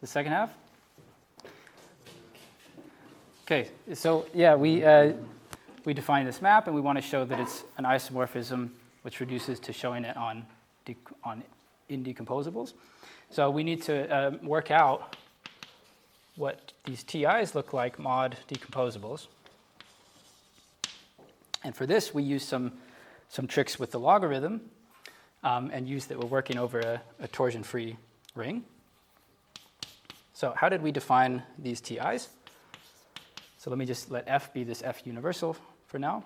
the second half? Okay, so yeah, we define this map, and we want to show that it's an isomorphism which reduces to showing it on indecomposables. So we need to work out what these TIs look like mod decomposables. And for this, we use some tricks with the logarithm and use that we're working over a torsion-free ring. So how did we define these TIs? So let me just let F be this F universal for now.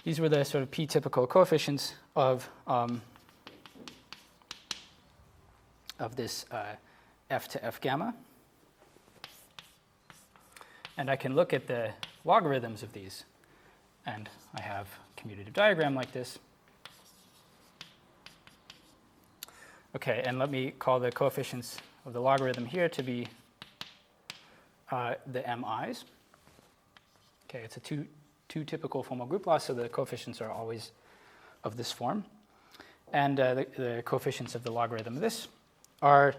These were the sort of p-typical coefficients of this F to F gamma. And I can look at the logarithms of these. And I have a commutative diagram like this. Okay, and let me call the coefficients of the logarithm here to be the MIs. Okay, it's a two typical formal group law, so the coefficients are always of this form. And the coefficients of the logarithm of this are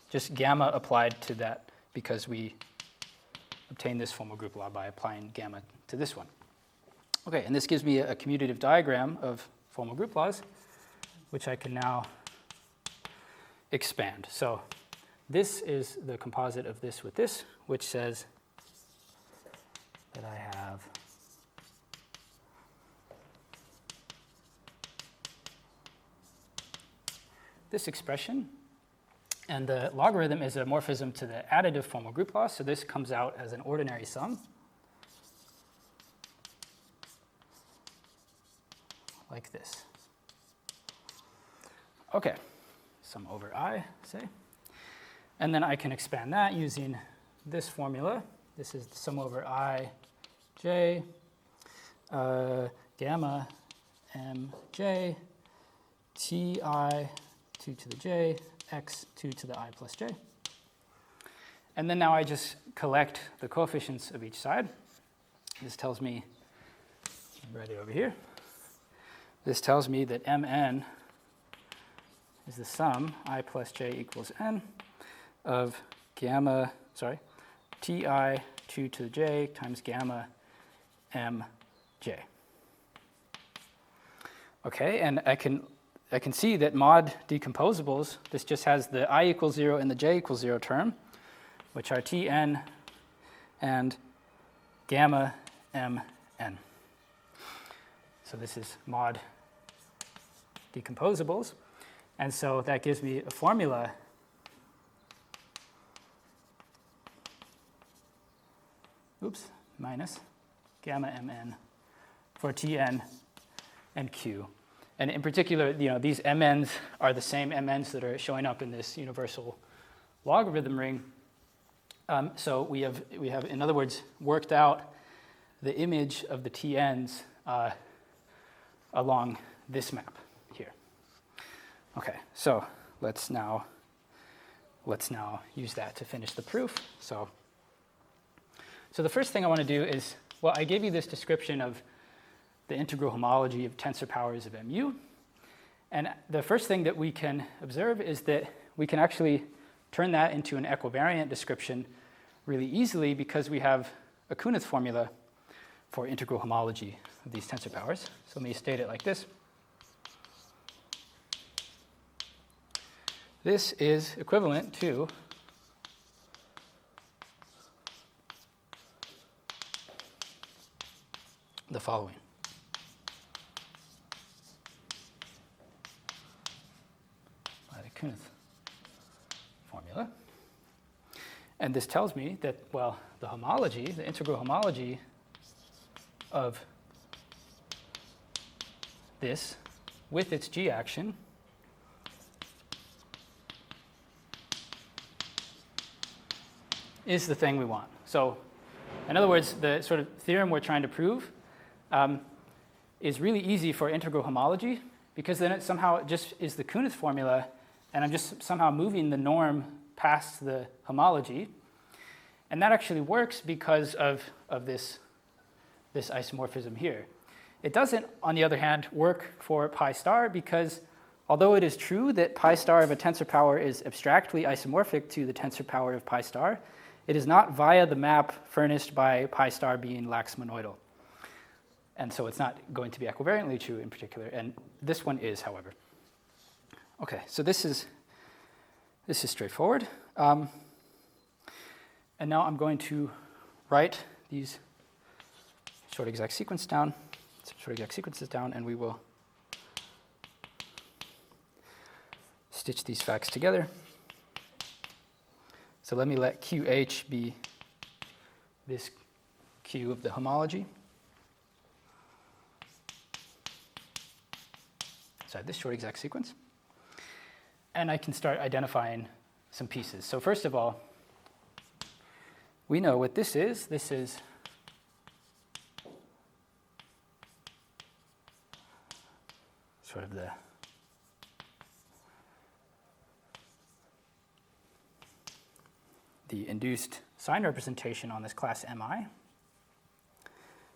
just gamma applied to that because we obtain this formal group law by applying gamma to this one. Okay, and this gives me a commutative diagram of formal group laws, which I can now expand. So this is the composite of this with this, which says that I have this expression, and the logarithm is a morphism to the additive formal group law, so this comes out as an ordinary sum, like this. Okay, sum over I, say. And then I can expand that using this formula. This is the sum over I, j, gamma, m, j, ti, 2 to the j, x, 2 to the I plus j. And then now I just collect the coefficients of each side. This tells me, I'll write it over here. This tells me that mn is the sum, I plus j equals n, of gamma, ti 2 to the j times gamma m j. Okay, and I can see that mod decomposables, this just has the I equals 0 and the j equals 0 term, which are Tn and gamma mn. So this is mod decomposables. And so that gives me a formula minus gamma mn for Tn and Q. And in particular, these MNs are the same MNs that are showing up in this universal logarithm ring. So we have, in other words, worked out the image of the Tn's along this map here. Okay, so let's now use that to finish the proof. So the first thing I want to do is, well, I gave you this description of the integral homology of tensor powers of mu. And the first thing that we can observe is that we can actually turn that into an equivariant description really easily because we have a Kuhneth formula for integral homology of these tensor powers. So let me state it like this. This is equivalent to the following. By the Kuhneth formula. And this tells me that, well, the homology, the integral homology of this with its g action is the thing we want. So in other words, the sort of theorem we're trying to prove is really easy for integral homology because then it somehow just is the Kuhneth formula, and I'm just somehow moving the norm past the homology. And that actually works because of this isomorphism here. It doesn't, on the other hand, work for pi star because although it is true that pi star of a tensor power is abstractly isomorphic to the tensor power of pi star, it is not via the map furnished by pi star being Lax-monoidal. And so it's not going to be equivariantly true in particular, and this one is, however. Okay, so this is straightforward. And now I'm going to write these short exact sequences down, and we will stitch these facts together. So let me let QH be this Q of the homology. So I have this short exact sequence. And I can start identifying some pieces. So first of all, we know what this is. This is sort of the induced sign representation on this class Mi,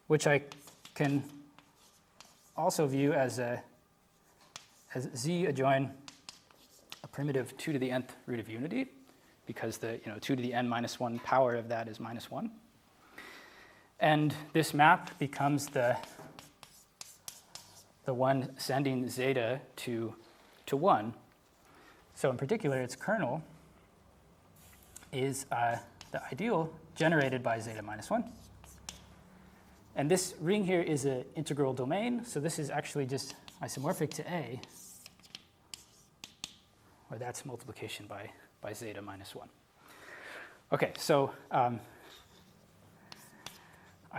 which I can also view as Z adjoin a primitive 2 to the nth root of unity, because the 2 to the n minus 1 power of that is minus 1. And this map becomes the one sending zeta to 1. So in particular, its kernel is the ideal generated by zeta minus 1. And this ring here is an integral domain, so this is actually just isomorphic to A, where that's multiplication by zeta minus 1. Okay, so I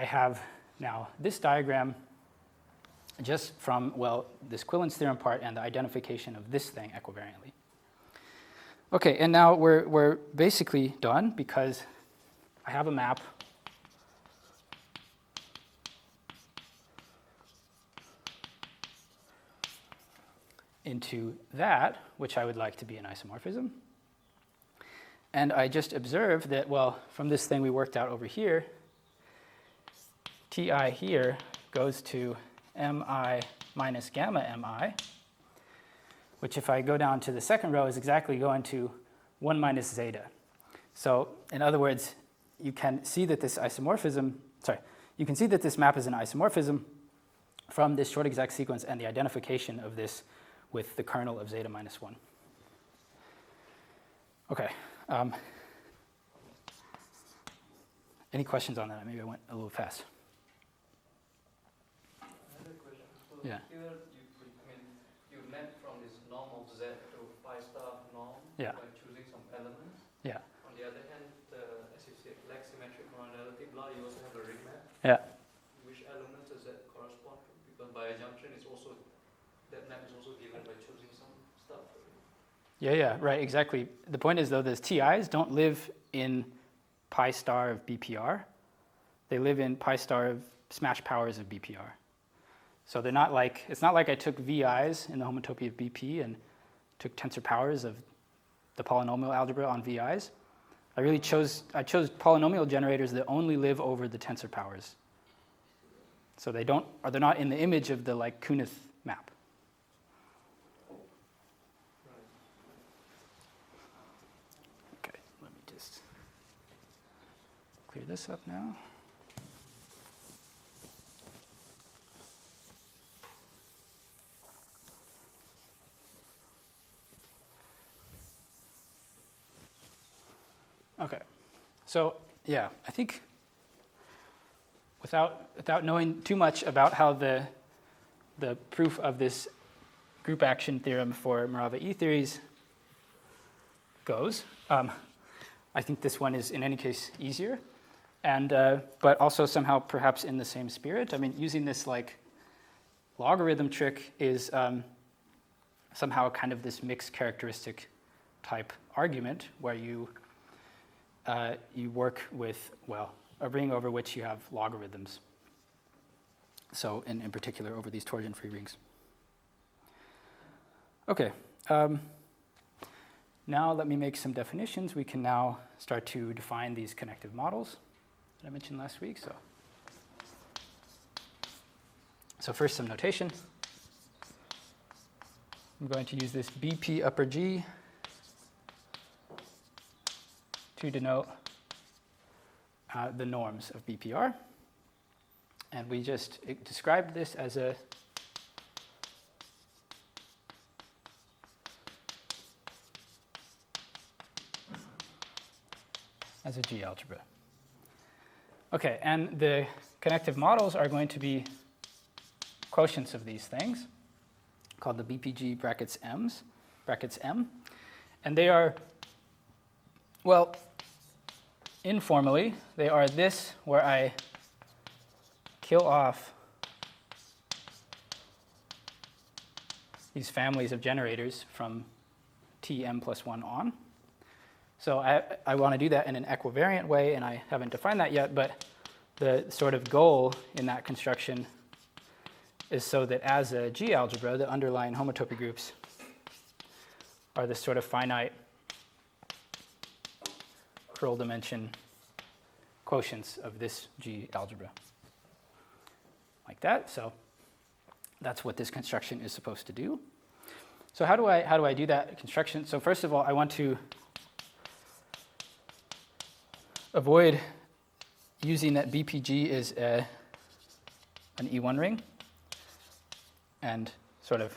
have now this diagram just from, well, this Quillen's theorem part and the identification of this thing equivariantly. Okay, and now we're basically done because I have a map into that, which I would like to be an isomorphism. And I just observe that, well, from this thing we worked out over here, Ti here goes to Mi minus gamma Mi, which if I go down to the second row is exactly going to 1 minus zeta. So in other words, you can see that this map is an isomorphism from this short exact sequence and the identification of this with the kernel of zeta minus 1. Okay. Any questions on that? Maybe I went a little fast. I have a question. So Yeah. Here you map from this norm of Z to pi star norm Yeah. by choosing some elements. Yeah. On the other hand, as you said, like symmetric modality, blah, you also have a ring map. Yeah. Which elements does that correspond to? Because by adjunction, that map is also given by choosing some stuff. Yeah, right, exactly. The point is, though, those TIs don't live in pi star of BPR. They live in pi star of smash powers of BPR. So they're not like, it's not like I took VIs in the homotopy of BP and took tensor powers of the polynomial algebra on VIs. I chose polynomial generators that only live over the tensor powers. So they're not in the image of the like Kunith map. Okay, let me just clear this up now. Okay, so yeah, I think without knowing too much about how the proof of this group action theorem for Morava E theories goes, I think this one is in any case easier, and but also somehow perhaps in the same spirit. I mean, using this like logarithm trick is somehow kind of this mixed characteristic type argument where you work with, well, a ring over which you have logarithms. So in particular over these torsion-free rings. Okay, now let me make some definitions. We can now start to define these connective models that I mentioned last week. So first some notation. I'm going to use this BP upper G to denote the norms of BPR. And we just described this as a G algebra. Okay, and the connective models are going to be quotients of these things, called the BPG brackets M's, brackets M. And they are, well, informally, they are this where I kill off these families of generators from Tm plus 1 on. So I want to do that in an equivariant way, and I haven't defined that yet, but the sort of goal in that construction is so that as a G algebra, the underlying homotopy groups are this sort of finite curl dimension quotients of this G algebra. Like that. So that's what this construction is supposed to do. So how do I do that construction? So first of all, I want to avoid using that BPG is an E1 ring and sort of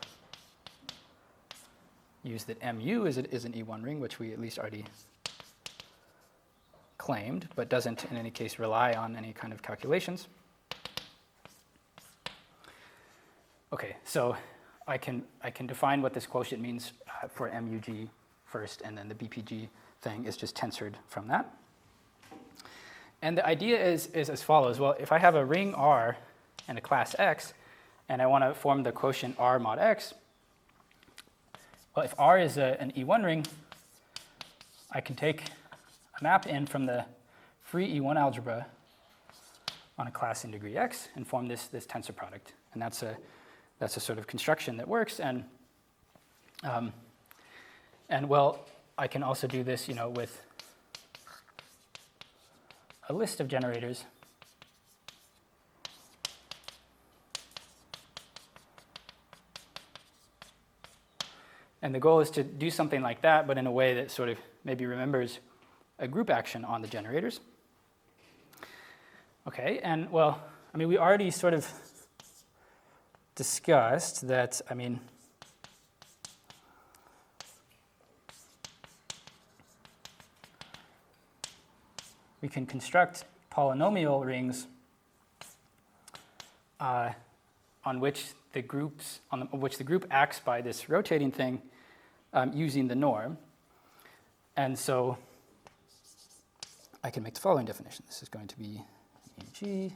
use that MU is an E1 ring, which we at least already claimed, but doesn't in any case rely on any kind of calculations. Okay, so I can define what this quotient means for MUG first, and then the BPG thing is just tensored from that. And the idea is as follows. Well, if I have a ring R and a class X, and I want to form the quotient R mod X, well, if R is an E1 ring, I can take a map in from the free E1 algebra on a class in degree X and form this tensor product. And that's a sort of construction that works. And well, I can also do this, with a list of generators. And the goal is to do something like that, but in a way that sort of maybe remembers a group action on the generators. Okay, and well, I mean, we already sort of discussed that, I mean, we can construct polynomial rings on which the group acts by this rotating thing using the norm. And so I can make the following definition. This is going to be G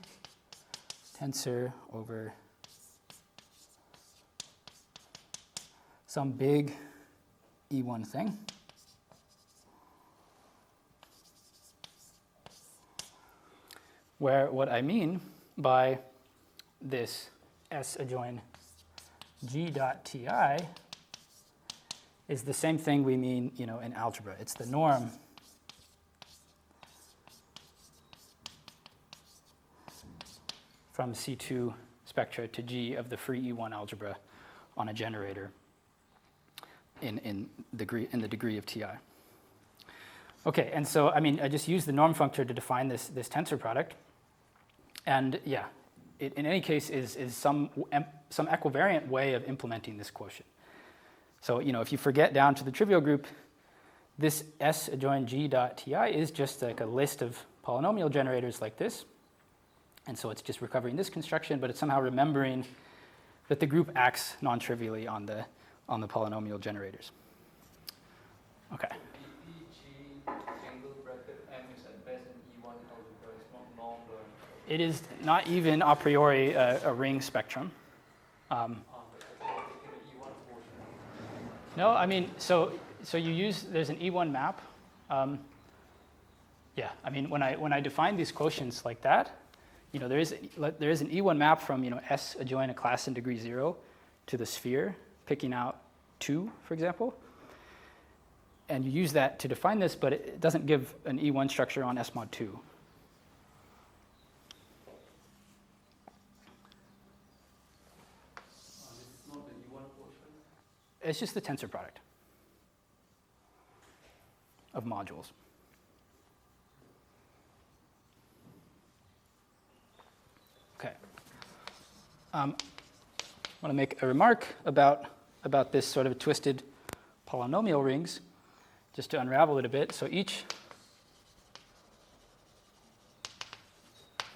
tensor over some big E1 thing. Where what I mean by this S adjoin G dot Ti is the same thing we mean, in algebra. It's the norm from C2 spectra to G of the free E1 algebra on a generator in the degree of Ti. Okay, and so I mean I just use the norm functor to define this tensor product, and yeah, it in any case is some equivariant way of implementing this quotient. So if you forget down to the trivial group, this S adjoin G dot Ti is just like a list of polynomial generators like this. And so it's just recovering this construction, but it's somehow remembering that the group acts non-trivially on the polynomial generators. Okay. BPG single bracket M is at best an E1 algebra. It's not non-learned. It is not even a priori a ring spectrum. No, I mean, so there's an E1 map. Yeah, I mean, when I define these quotients like that, there is an E1 map from S adjoin a class in degree 0 to the sphere, picking out 2, for example. And you use that to define this, but it doesn't give an E1 structure on S mod 2. it's just the tensor product of modules. Okay. I want to make a remark about this sort of twisted polynomial rings, just to unravel it a bit. So each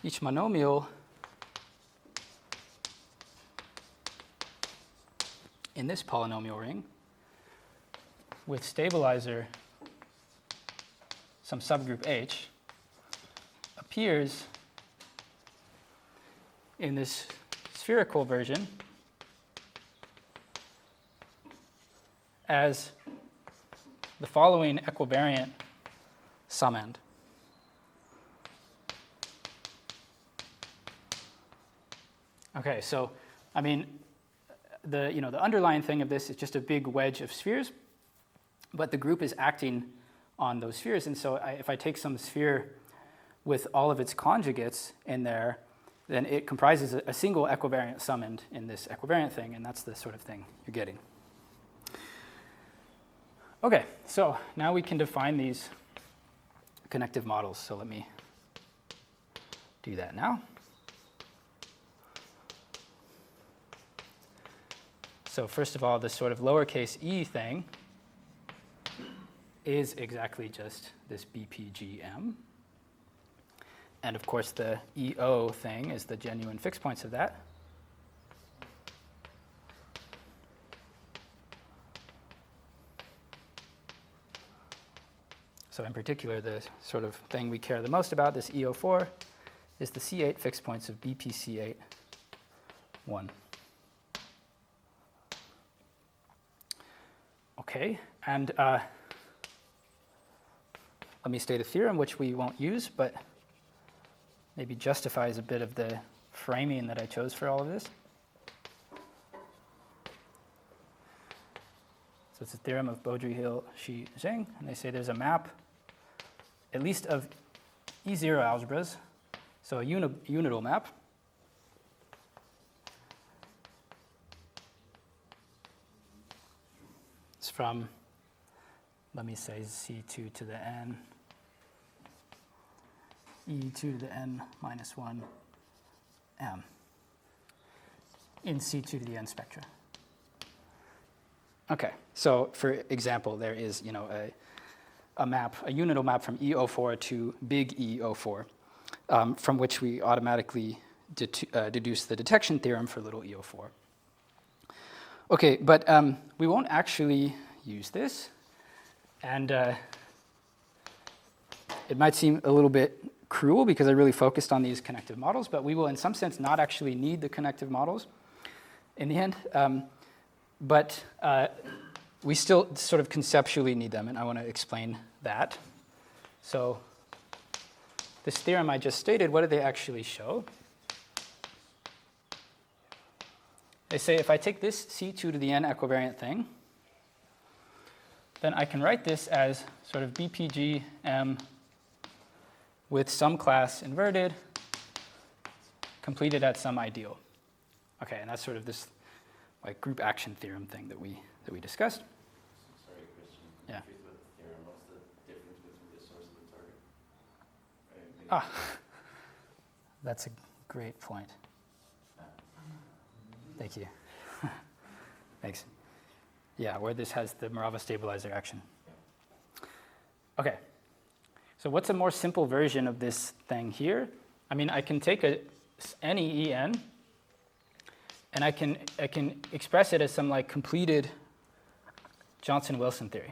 monomial in this polynomial ring with stabilizer some subgroup H appears in this spherical version as the following equivariant summand. Okay, so I mean, the underlying thing of this is just a big wedge of spheres, but the group is acting on those spheres, and so if I take some sphere with all of its conjugates in there, then it comprises a single equivariant summand in this equivariant thing, and that's the sort of thing you're getting. Okay, so now we can define these connective models. So let me do that now. So first of all, this sort of lowercase e thing is exactly just this BPGM. And of course, the EO thing is the genuine fixed points of that. So in particular, the sort of thing we care the most about, this EO4, is the C8 fixed points of BPC8, 1. Okay, and let me state a theorem which we won't use, but maybe justifies a bit of the framing that I chose for all of this. So it's a theorem of Baudry, Hill, Xi, Zheng, and they say there's a map, at least of E0 algebras, so a unital map, it's from, let me say, C2 to the n, E2 to the n minus 1 m in C2 to the n spectra. Okay, so for example, there is a map, a unital map from E04 to big E04, from which we automatically deduce the detection theorem for little E04. Okay, but we won't actually use this, and it might seem a little bit cruel because I really focused on these connective models, but we will in some sense not actually need the connective models in the end. But we still sort of conceptually need them, and I want to explain that. So this theorem I just stated, what do they actually show? They say if I take this C2 to the n equivariant thing, then I can write this as sort of BPGM with some class inverted, completed at some ideal. Okay, and that's sort of this like group action theorem thing that we discussed. Sorry, Christian. Yeah. Confused with the theorem. What's the difference between the source and the target? That's a great point. Thank you. Thanks. Yeah, where this has the Morava stabilizer action. Okay. So what's a more simple version of this thing here? I mean, I can take any En, and I can express it as some like completed Johnson-Wilson theory.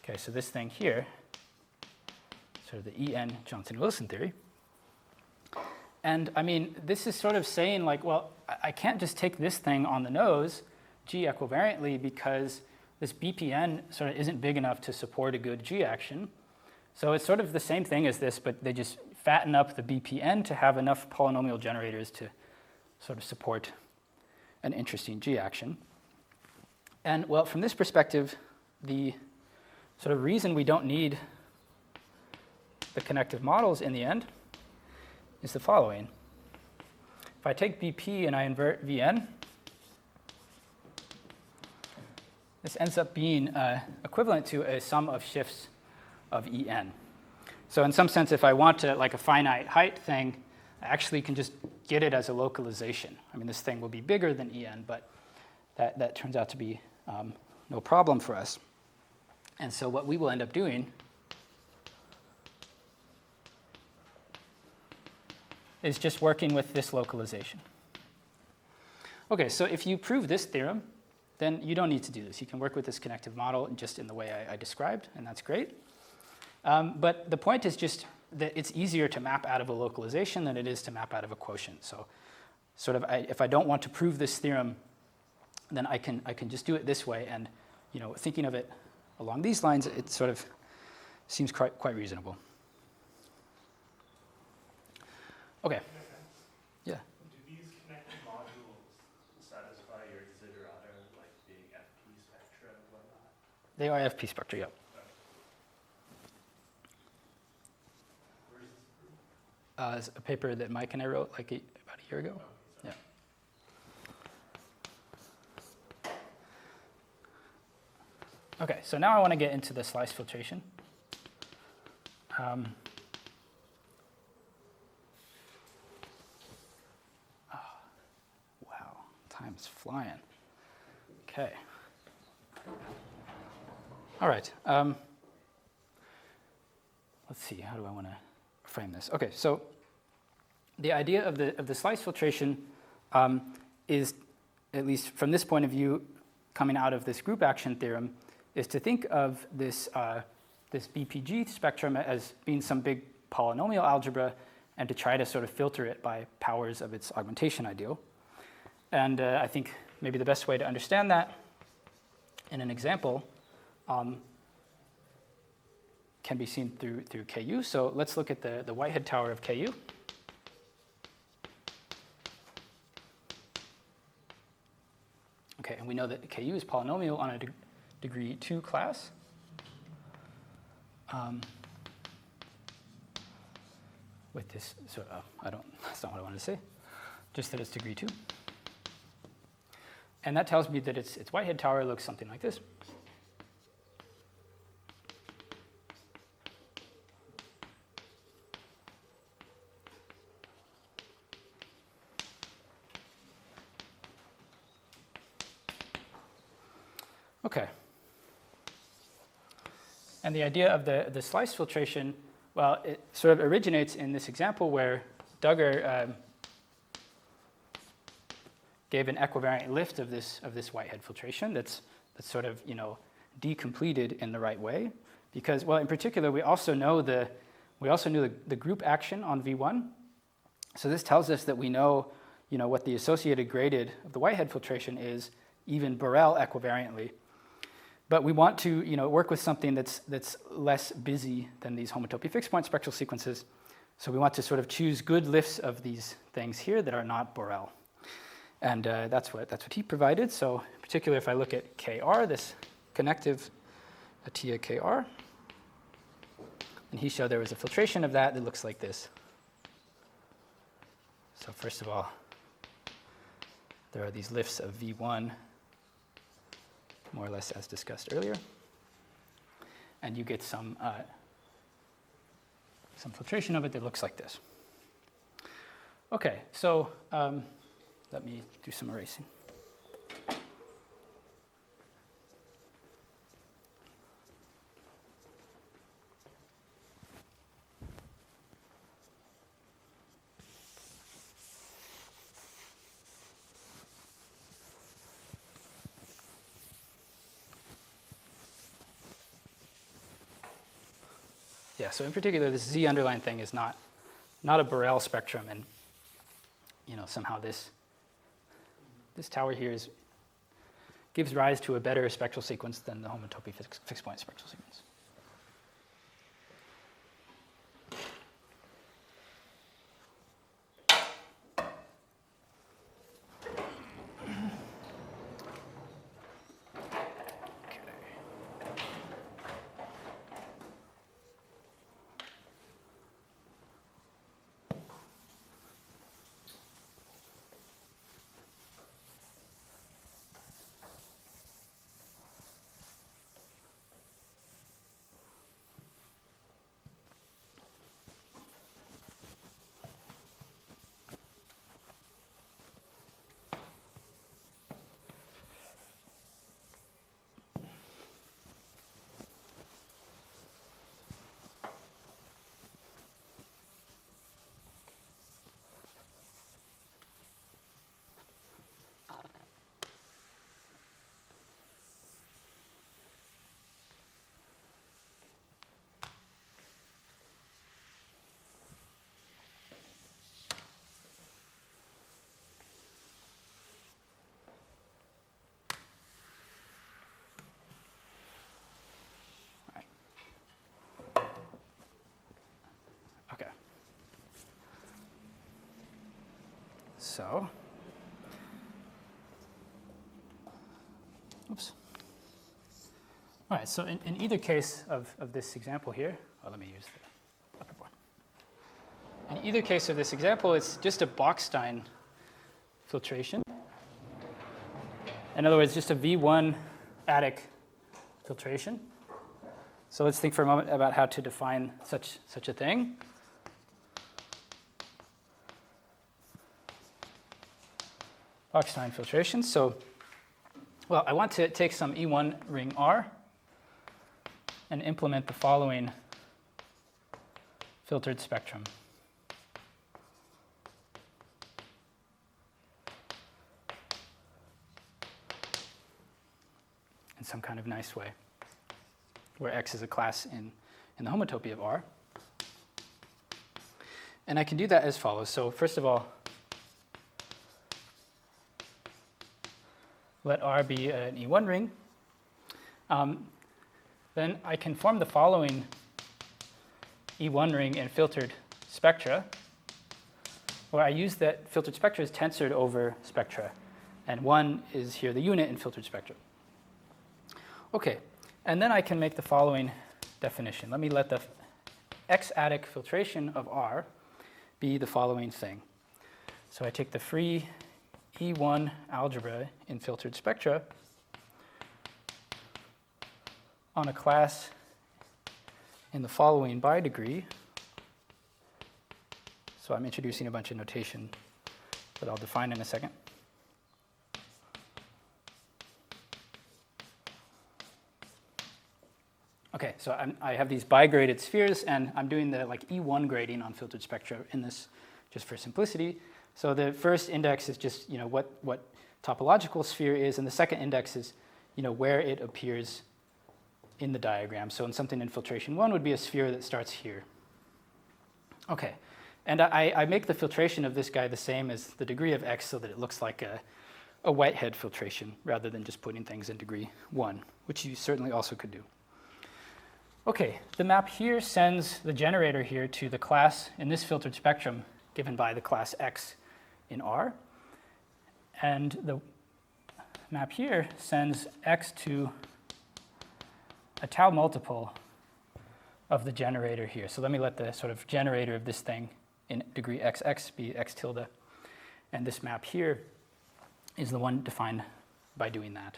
Okay, so this thing here, sort of the En Johnson-Wilson theory. And I mean, this is sort of saying like, well, I can't just take this thing on the nose, G equivariantly, because this BPN sort of isn't big enough to support a good G action. So it's sort of the same thing as this, but they just fatten up the BPN to have enough polynomial generators to sort of support an interesting G action. And well, from this perspective, the sort of reason we don't need the connective models in the end is the following. if I take BP and I invert Vn, this ends up being equivalent to a sum of shifts of En. So in some sense, if I want to, like a finite height thing, I actually can just get it as a localization. I mean, this thing will be bigger than En, but that turns out to be no problem for us. And so what we will end up doing is just working with this localization. Okay, so if you prove this theorem, then you don't need to do this. You can work with this connective model just in the way I described, and that's great. But the point is just that it's easier to map out of a localization than it is to map out of a quotient. So sort of if I don't want to prove this theorem, then I can just do it this way. And thinking of it along these lines, it sort of seems quite reasonable. Okay. Yeah. Do these connected modules satisfy your desiderata, like being FP spectra and whatnot? They are FP spectra, yeah. It's a paper that Mike and I wrote like about a year ago. Yeah. Okay, so now I want to get into the slice filtration. Wow, time's flying. Okay. All right. Let's see, how do I want to frame this? Okay, so the idea of the slice filtration is, at least from this point of view, coming out of this group action theorem, is to think of this BPG spectrum as being some big polynomial algebra and to try to sort of filter it by powers of its augmentation ideal. And I think maybe the best way to understand that in an example can be seen through Ku. So let's look at the Whitehead tower of Ku. Okay, and we know that Ku is polynomial on a degree 2 class. With this, so that's not what I wanted to say, just that it's degree 2. And that tells me that its Whitehead tower looks something like this. Okay. And the idea of the slice filtration, well, it sort of originates in this example where Duggar gave an equivariant lift of this Whitehead filtration that's sort of decompleted in the right way, because, well, in particular we also knew the group action on V1. So this tells us that we know what the associated graded of the Whitehead filtration is, even Borel equivariantly. But we want to work with something that's less busy than these homotopy fixed point spectral sequences. So we want to sort of choose good lifts of these things here that are not Borel. And that's what he provided. So in particular, if I look at Kr, this connective Atiyah Kr, and he showed there was a filtration of that looks like this. So first of all, there are these lifts of V1, more or less as discussed earlier. And you get some filtration of it that looks like this. Okay, so let me do some erasing. Yeah, so in particular, this Z underline thing is not a Borel spectrum, and somehow this tower here gives rise to a better spectral sequence than the homotopy fixed point spectral sequence. so, oops. All right, so in either case of this example here, let me use the upper board. In either case of this example, it's just a Bockstein filtration. In other words, just a V1 adic filtration. So let's think for a moment about how to define such a thing. Bockstein filtration. So, well, I want to take some E1 ring R and implement the following filtered spectrum. In some kind of nice way, where X is a class in the homotopy of R. And I can do that as follows. So first of all, let R be an E1 ring. Then I can form the following E1 ring in filtered spectra, where I use that filtered spectra is tensored over spectra. And 1 is here the unit in filtered spectra. Okay, and then I can make the following definition. Let me let the X-adic filtration of R be the following thing. So I take the free E1 algebra in filtered spectra on a class in the following by degree. So I'm introducing a bunch of notation that I'll define in a second. Okay, so I have these bi-graded spheres, and I'm doing the E1 grading on filtered spectra in this just for simplicity. So the first index is just what topological sphere is, and the second index is where it appears in the diagram. So in something in filtration 1 would be a sphere that starts here. Okay, and I make the filtration of this guy the same as the degree of X so that it looks like a Whitehead filtration rather than just putting things in degree 1, which you certainly also could do. Okay, the map here sends the generator here to the class in this filtered spectrum given by the class X in R. And the map here sends X to a tau multiple of the generator here. So let me let the sort of generator of this thing in degree XX be X tilde. And this map here is the one defined by doing that.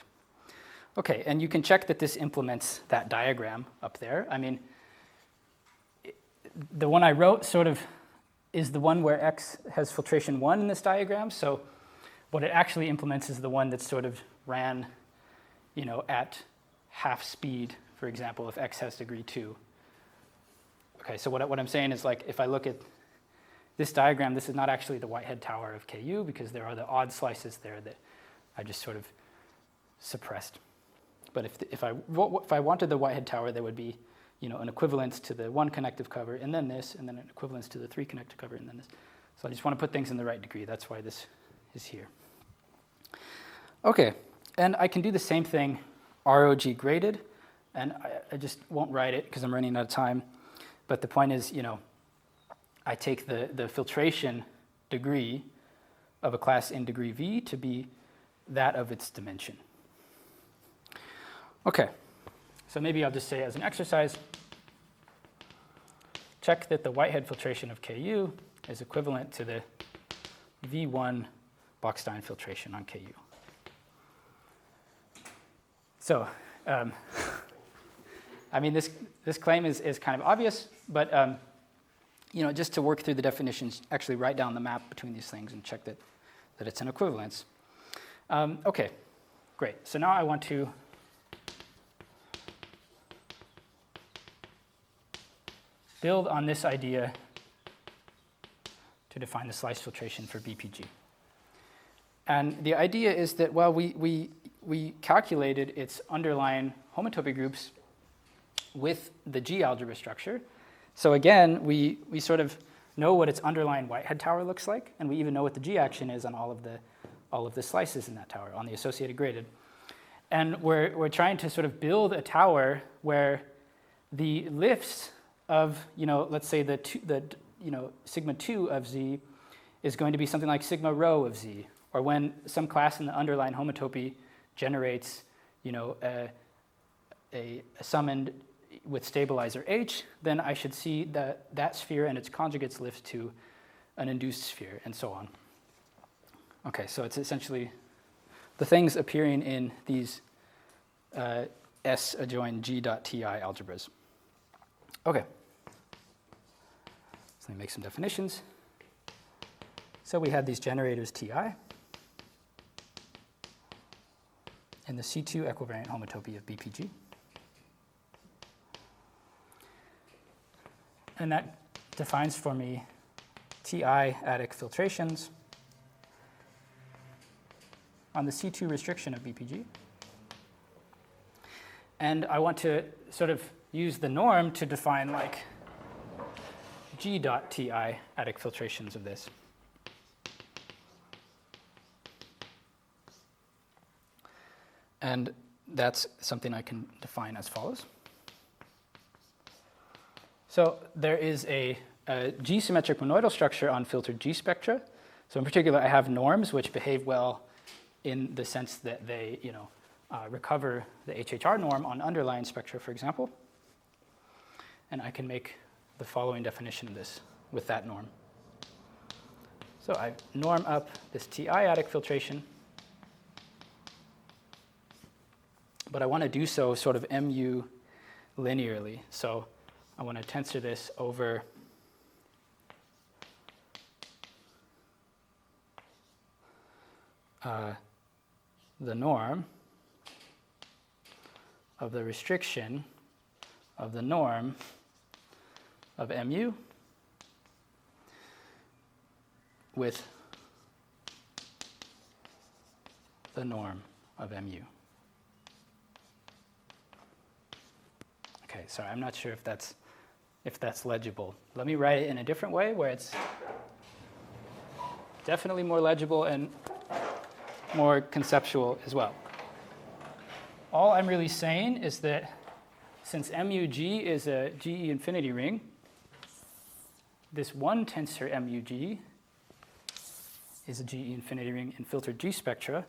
Okay, and you can check that this implements that diagram up there. I mean, the one I wrote sort of is the one where X has filtration 1 in this diagram. So what it actually implements is the one that sort of ran, at half speed, for example, if X has degree 2. Okay, so what I'm saying is if I look at this diagram, this is not actually the Whitehead tower of KU because there are the odd slices there that I just sort of suppressed. But if I wanted the Whitehead tower, there would be, an equivalence to the 1 connective cover, and then this, and then an equivalence to the 3 connective cover, and then this. So I just want to put things in the right degree. That's why this is here. Okay, and I can do the same thing, ROG graded, and I just won't write it because I'm running out of time. But the point is, I take the filtration degree of a class in degree V to be that of its dimension. Okay, so maybe I'll just say as an exercise, check that the Whitehead filtration of KU is equivalent to the V1 Bockstein filtration on KU. So, I mean, this claim is kind of obvious, but just to work through the definitions, actually write down the map between these things and check that it's an equivalence. Okay, great. So now I want to build on this idea to define the slice filtration for BPG. And the idea is that, well, we calculated its underlying homotopy groups with the G algebra structure. So again, we sort of know what its underlying Whitehead tower looks like, and we even know what the G action is on all of the slices in that tower, on the associated graded. And we're trying to sort of build a tower where the lifts of, let's say the sigma 2 of Z is going to be something like sigma rho of z, or when some class in the underlying homotopy generates, a summand with stabilizer H, then I should see that sphere and its conjugates lift to an induced sphere, and so on. Okay, so it's essentially the things appearing in these S adjoin G.Ti algebras. Okay. So let me make some definitions. So we had these generators Ti in the C2 equivariant homotopy of BPG. And that defines for me Ti adic filtrations on the C2 restriction of BPG. And I want to sort of use the norm to define like G.Ti adic filtrations of this. And that's something I can define as follows. So there is a G-symmetric monoidal structure on filtered G spectra. So in particular, I have norms which behave well in the sense that they, recover the HHR norm on underlying spectra, for example. And I can make the following definition of this with that norm. So I norm up this Ti adic filtration, but I want to do so sort of mu linearly. So I want to tensor this over the norm of the restriction of the norm of mu with the norm of mu. Okay, sorry, I'm not sure if that's legible. Let me write it in a different way where it's definitely more legible and more conceptual as well. All I'm really saying is that since MUG is a GE infinity ring, this one tensor MUG is a GE infinity ring in filtered G spectra.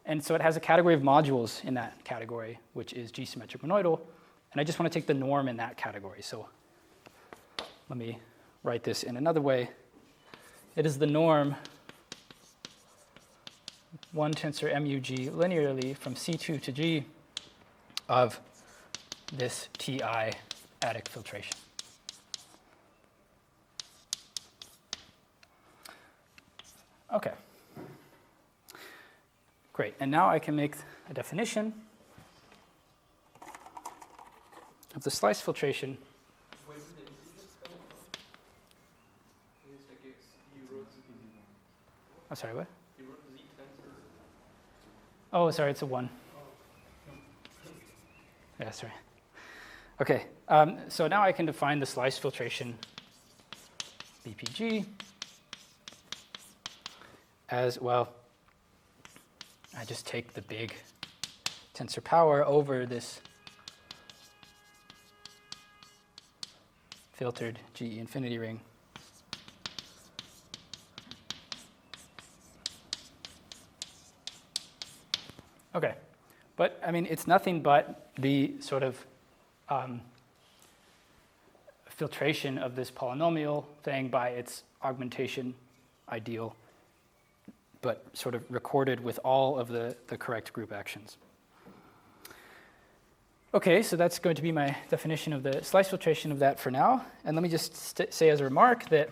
And so it has a category of modules in that category, which is G-symmetric monoidal. And I just want to take the norm in that category. So let me write this in another way. It is the norm, one tensor MUG linearly from C2 to G of this Ti adic filtration. Okay. Great. And now I can make a definition of the slice filtration. Where did the integers come from? It's like you wrote I'm sorry, what? you wrote Z tensor. Oh, sorry, it's a 1. Yeah, sorry. Okay, so now I can define the slice filtration BPG as, well, I just take the big tensor power over this filtered GE infinity ring. Okay, but I mean, it's nothing but the sort of filtration of this polynomial thing by its augmentation ideal, but sort of recorded with all of the correct group actions. Okay, so that's going to be my definition of the slice filtration of that for now. And let me just say as a remark that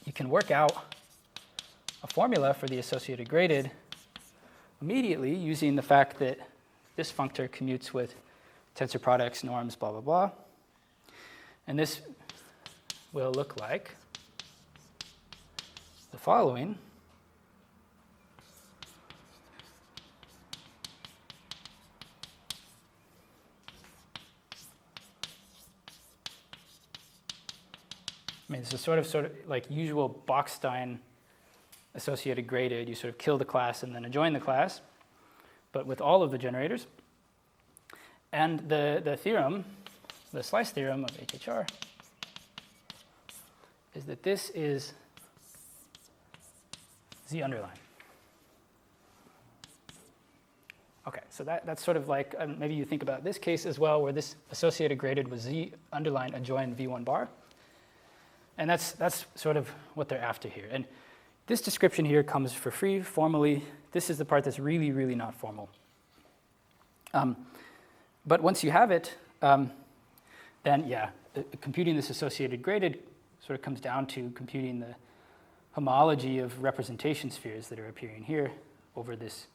you can work out a formula for the associated graded immediately using the fact that this functor commutes with tensor products, norms, blah, blah, blah. And this will look like the following. I mean, this is sort of like usual Bachstein associated graded. You sort of kill the class and then adjoin the class, but with all of the generators. And the theorem, the slice theorem of HHR, is that this is Z underline. Okay, so that's sort of like, maybe you think about this case as well, where this associated graded with Z underline adjoin V1 bar. And that's sort of what they're after here. And this description here comes for free formally. This is the part that's really, really not formal. But once you have it, then yeah, computing this associated graded sort of comes down to computing the homology of representation spheres that are appearing here over this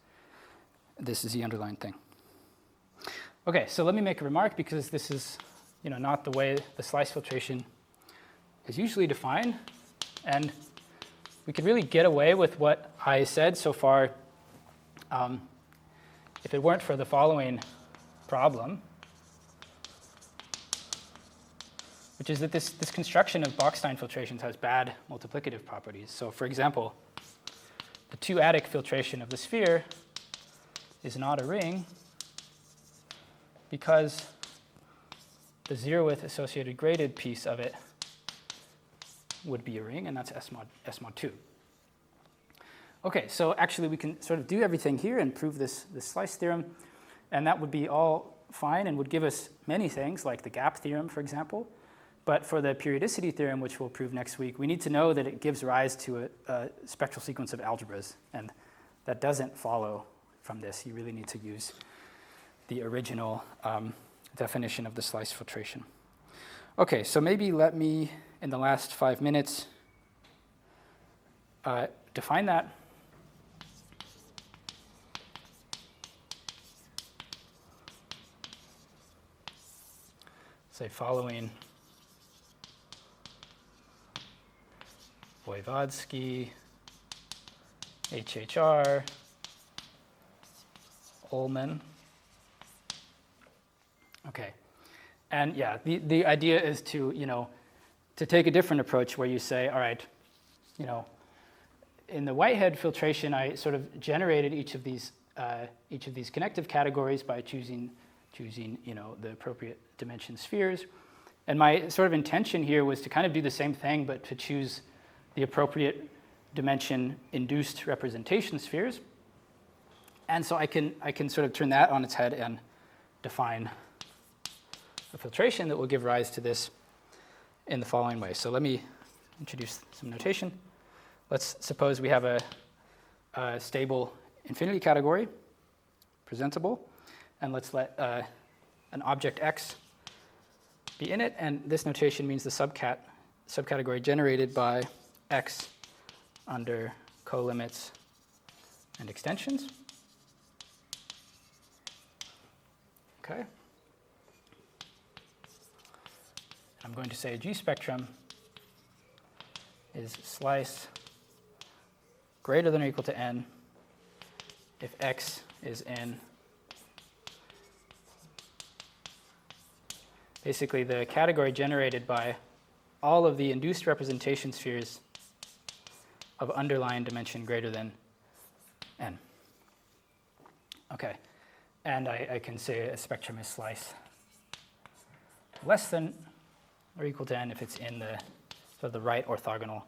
Z underline thing. Okay, so let me make a remark, because this is not the way the slice filtration is usually defined, and we could really get away with what I said so far if it weren't for the following problem, which is that this construction of Bachstein filtrations has bad multiplicative properties. So for example, the 2-adic filtration of the sphere is not a ring because the 0th associated graded piece of it would be a ring, and that's S mod 2. Okay, so actually we can sort of do everything here and prove this slice theorem, and that would be all fine and would give us many things, like the gap theorem, for example. But for the periodicity theorem, which we'll prove next week, we need to know that it gives rise to a spectral sequence of algebras, and that doesn't follow from this. You really need to use the original definition of the slice filtration. Okay, so maybe let me, in the last 5 minutes, define that. Say following Voevodsky, HHR, Ullmann. Okay. And yeah, the idea is to, to take a different approach where you say, all right, in the Whitehead filtration, I sort of generated each of these connective categories by choosing the appropriate dimension spheres. And my sort of intention here was to kind of do the same thing, but to choose the appropriate dimension induced representation spheres. And so I can sort of turn that on its head and define a filtration that will give rise to this in the following way. So let me introduce some notation. Let's suppose we have a stable infinity category, presentable, and let's let an object X be in it, and this notation means the subcategory generated by X under colimits and extensions. Okay. I'm going to say G spectrum is slice greater than or equal to n if X is in basically the category generated by all of the induced representation spheres of underlying dimension greater than n. Okay, and I can say a spectrum is slice less than or equal to n if it's in the sort of the right orthogonal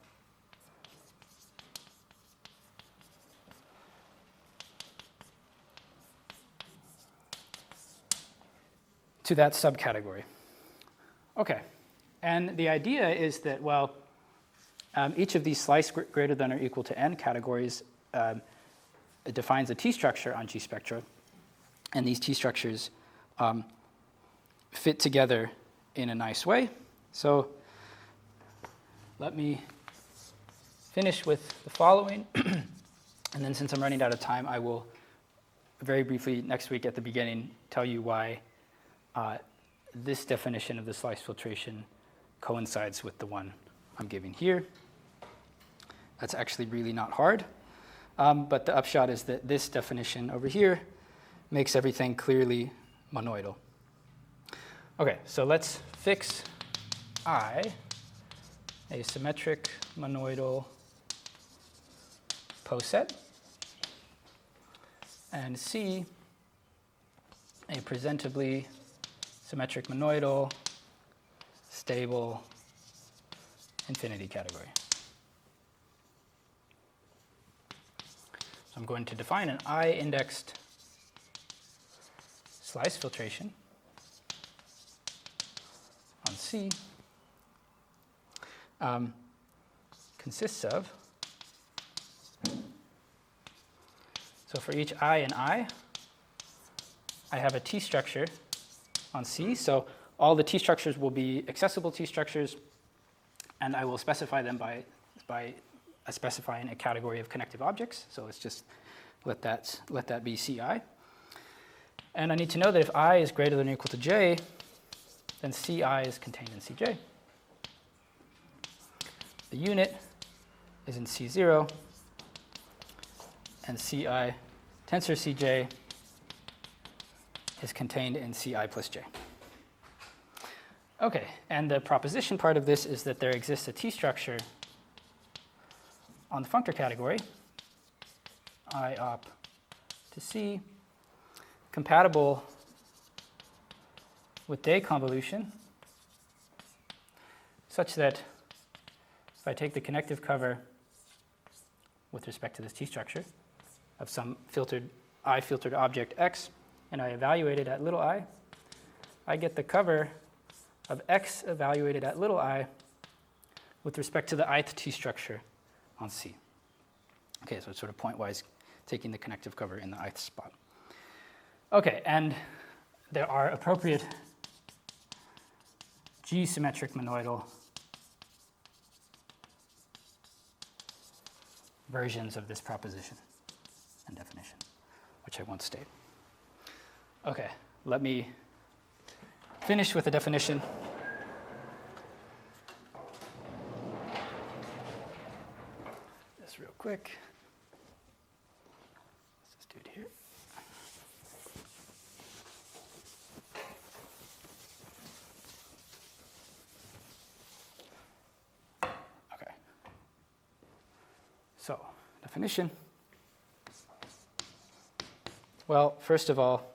to that subcategory. Okay, and the idea is that, well, each of these slice greater than or equal to n categories defines a T-structure on G spectra, and these T-structures fit together in a nice way. So let me finish with the following, and then since I'm running out of time, I will very briefly next week at the beginning tell you why this definition of the slice filtration coincides with the one I'm giving here. That's actually really not hard, but the upshot is that this definition over here makes everything clearly monoidal. Okay, so let's fix I a symmetric monoidal poset, and C a presentably symmetric monoidal stable infinity category. I'm going to define an I-indexed slice filtration on C consists of, so for each I and I have a T structure on C. So all the T structures will be accessible T structures, and I will specify them by specifying a category of connective objects. So let's just let that be Ci. And I need to know that if I is greater than or equal to j, then Ci is contained in Cj. The unit is in C0, and Ci tensor Cj is contained in Ci plus j. Okay, and the proposition part of this is that there exists a T structure on the functor category, I op to C, compatible with Day convolution, such that if I take the connective cover with respect to this T structure of some filtered object x, and I evaluate it at little I get the cover of x evaluated at little I with respect to the ith T structure on C. Okay, so it's sort of pointwise taking the connective cover in the ith spot. Okay, and there are appropriate G-symmetric monoidal versions of this proposition and definition, which I won't state. Okay, let me finish with the definition. Just real quick. Let's just do it here. Okay. So, definition. Well, first of all,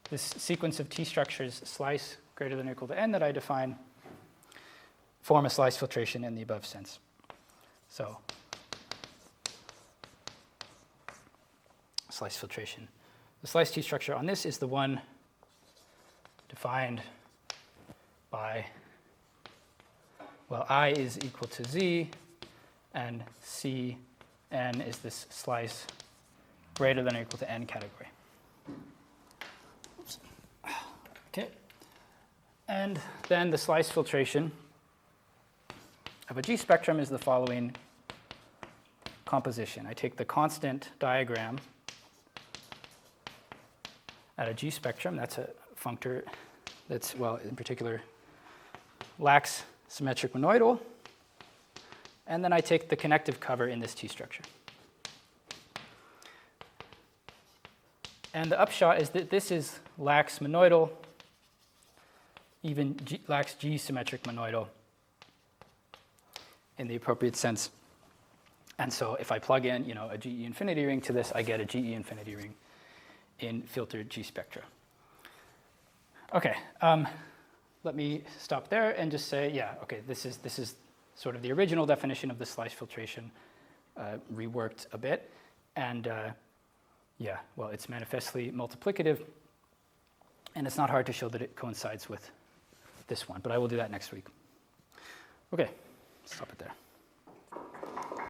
this sequence of T structures, slice greater than or equal to n, that I define, form a slice filtration in the above sense. So, slice filtration. The slice T structure on this is the one defined by, well, I is equal to Z, and Cn is this slice greater than or equal to n category. Okay, and then the slice filtration of a G spectrum is the following composition. I take the constant diagram at a G spectrum. That's a functor that's, well, in particular, lax symmetric monoidal. And then I take the connective cover in this T structure. And the upshot is that this is lax monoidal, even lax G-symmetric monoidal in the appropriate sense. And so if I plug in, a GE infinity ring to this, I get a GE infinity ring in filtered G spectra. Okay, let me stop there and just say, yeah, okay, this is sort of the original definition of the slice filtration, reworked a bit. And yeah, well, it's manifestly multiplicative, and it's not hard to show that it coincides with this one, but I will do that next week. Okay, stop it there.